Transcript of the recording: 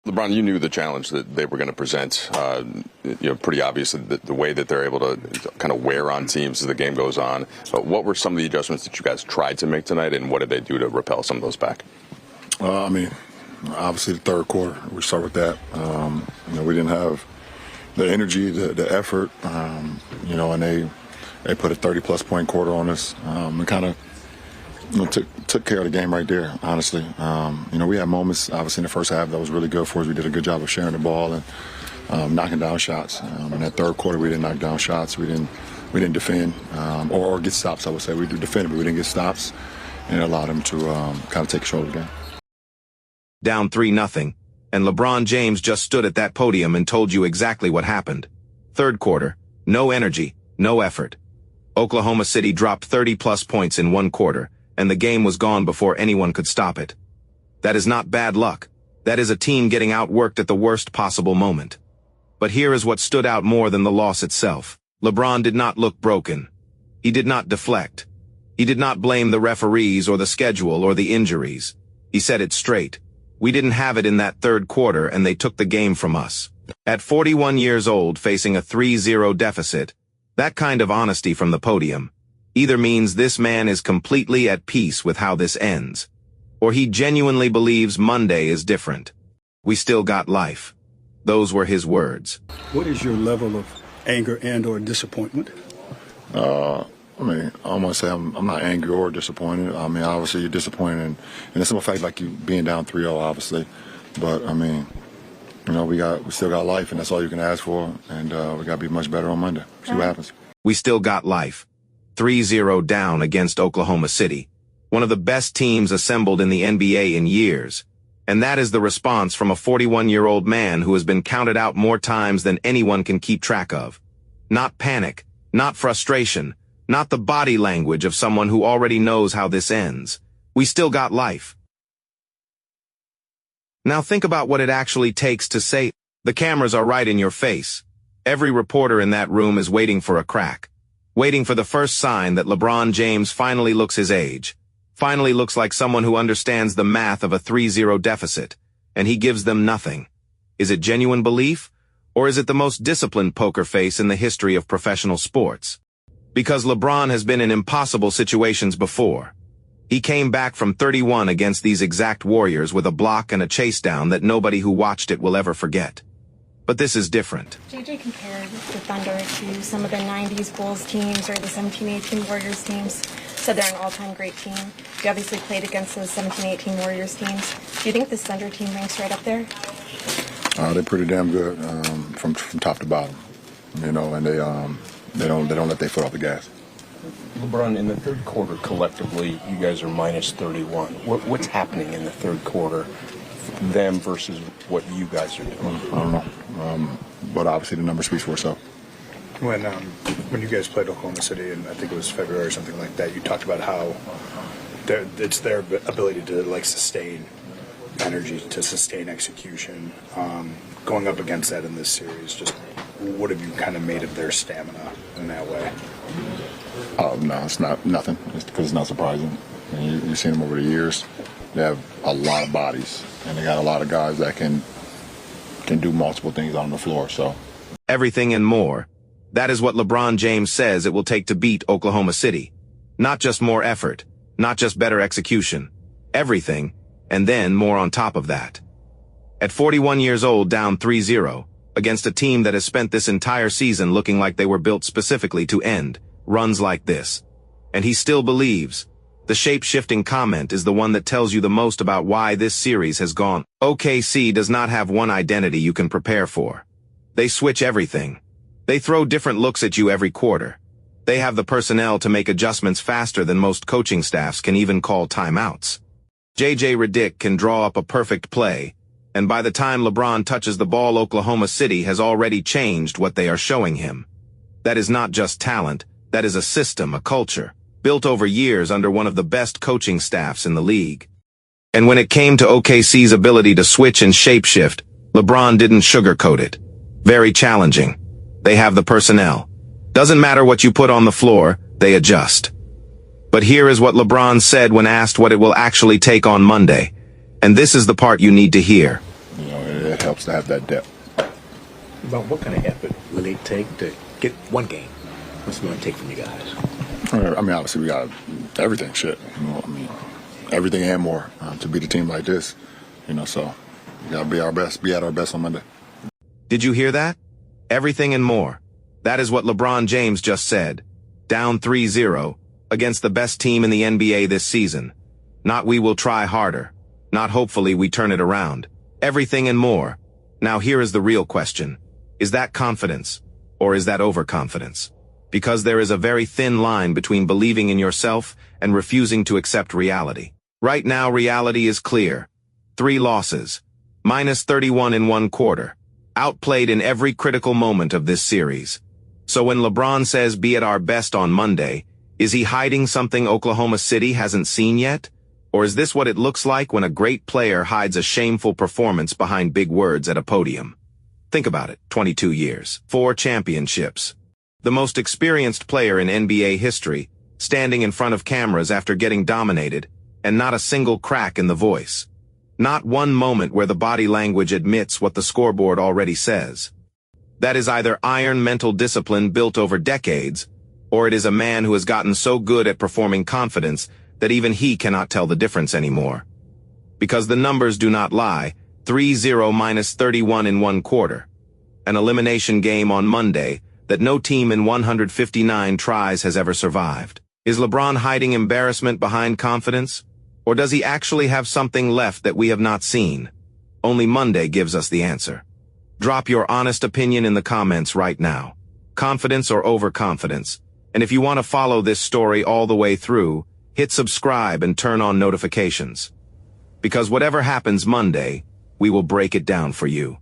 LeBron, you knew the challenge that they were going to present. Pretty obviously the way that they're able to kind of wear on teams as the game goes on. But what were some of the adjustments that you guys tried to make tonight, and what did they do to repel some of those back? Obviously the third quarter. We start with that. We didn't have the energy, the effort. And they put a 30-plus point quarter on us. And kind of took care of the game right there, honestly. We had moments, obviously, in the first half that was really good for us. We did a good job of sharing the ball and knocking down shots. In that third quarter, we didn't knock down shots. We didn't defend or get stops, I would say. We defended, but we didn't get stops, and it allowed them to kind of take control of the game. Down 3-0, and LeBron James just stood at that podium and told you exactly what happened. Third quarter, no energy, no effort. Oklahoma City dropped 30-plus points in one quarter, and the game was gone before anyone could stop it. That is not bad luck. That is a team getting outworked at the worst possible moment. But here is what stood out more than the loss itself. LeBron did not look broken. He did not deflect. He did not blame the referees or the schedule or the injuries. He said it straight. We didn't have it in that third quarter, and they took the game from us. At 41 years old, facing a 3-0 deficit, that kind of honesty from the podium either means this man is completely at peace with how this ends, or he genuinely believes Monday is different. We still got life. Those were his words. What is your level of anger and or disappointment? I don't want to say I'm not angry or disappointed. Obviously you're disappointed, and it's a fact like you being down 3-0, obviously. But we still got life, and that's all you can ask for. And we got to be much better on Monday. See what happens. We still got life. 3-0 down against Oklahoma City, one of the best teams assembled in the NBA in years. And that is the response from a 41-year-old man who has been counted out more times than anyone can keep track of. Not panic, not frustration, not the body language of someone who already knows how this ends. We still got life. Now think about what it actually takes to say, the cameras are right in your face. Every reporter in that room is waiting for a crack, waiting for the first sign that LeBron James finally looks his age, finally looks like someone who understands the math of a 3-0 deficit, and he gives them nothing. Is it genuine belief, or is it the most disciplined poker face in the history of professional sports? Because LeBron has been in impossible situations before. He came back from 31 against these exact Warriors with a block and a chase down that nobody who watched it will ever forget. But this is different. JJ compared the Thunder to some of the 90s Bulls teams or the 17-18 Warriors teams. Said they're an all-time great team. You obviously played against those 17-18 Warriors teams. Do you think this Thunder team ranks right up there? They're pretty damn good from top to bottom. And they don't let their foot off the gas. LeBron, in the third quarter, collectively, you guys are minus 31. What's happening in the third quarter, them versus what you guys are doing? I don't know. But obviously the number speaks for itself. When you guys played Oklahoma City, and I think it was February or something like that, you talked about how it's their ability to sustain energy, to sustain execution. Going up against that in this series, just what have you kind of made of their stamina in that way? No, it's not nothing. It's because it's not surprising. You've seen them over the years. They have a lot of bodies, and they got a lot of guys that can do multiple things on the floor. So everything and more. That is what LeBron James says it will take to beat Oklahoma City. Not just more effort, not just better execution. Everything, and then more on top of that. At 41 years old, down 3-0, against a team that has spent this entire season looking like they were built specifically to end runs like this. And he still believes. The shape-shifting comment is the one that tells you the most about why this series has gone. OKC does not have one identity you can prepare for. They switch everything. They throw different looks at you every quarter. They have the personnel to make adjustments faster than most coaching staffs can even call timeouts. JJ Redick can draw up a perfect play, and by the time LeBron touches the ball, Oklahoma City has already changed what they are showing him. That is not just talent, that is a system, a culture, built over years under one of the best coaching staffs in the league. And when it came to OKC's ability to switch and shapeshift, LeBron didn't sugarcoat it. Very challenging. They have the personnel. Doesn't matter what you put on the floor, they adjust. But here is what LeBron said when asked what it will actually take on Monday. And this is the part you need to hear. It helps to have that depth. But what kind of effort will it take to get one game? What's it going to take from you guys? I mean, obviously we got everything, shit. You know, I mean, everything and more to beat a team like this. You know, so we got to be our best, be at our best on Monday. Did you hear that? Everything and more. That is what LeBron James just said. Down 3-0 against the best team in the NBA this season. Not we will try harder. Not hopefully we turn it around. Everything and more. Now here is the real question. Is that confidence? Or is that overconfidence? Because there is a very thin line between believing in yourself and refusing to accept reality. Right now reality is clear. 3 losses. Minus 31 in 1 quarter. Outplayed in every critical moment of this series. So when LeBron says be at our best on Monday, is he hiding something Oklahoma City hasn't seen yet? Or is this what it looks like when a great player hides a shameful performance behind big words at a podium? Think about it, 22 years, 4 championships. The most experienced player in NBA history, standing in front of cameras after getting dominated, and not a single crack in the voice. Not one moment where the body language admits what the scoreboard already says. That is either iron mental discipline built over decades, or it is a man who has gotten so good at performing confidence that even he cannot tell the difference anymore. Because the numbers do not lie, 3-0 minus 31 in 1 quarter. An elimination game on Monday that no team in 159 tries has ever survived. Is LeBron hiding embarrassment behind confidence? Or does he actually have something left that we have not seen? Only Monday gives us the answer. Drop your honest opinion in the comments right now. Confidence or overconfidence? And if you want to follow this story all the way through, hit subscribe and turn on notifications. Because whatever happens Monday, we will break it down for you.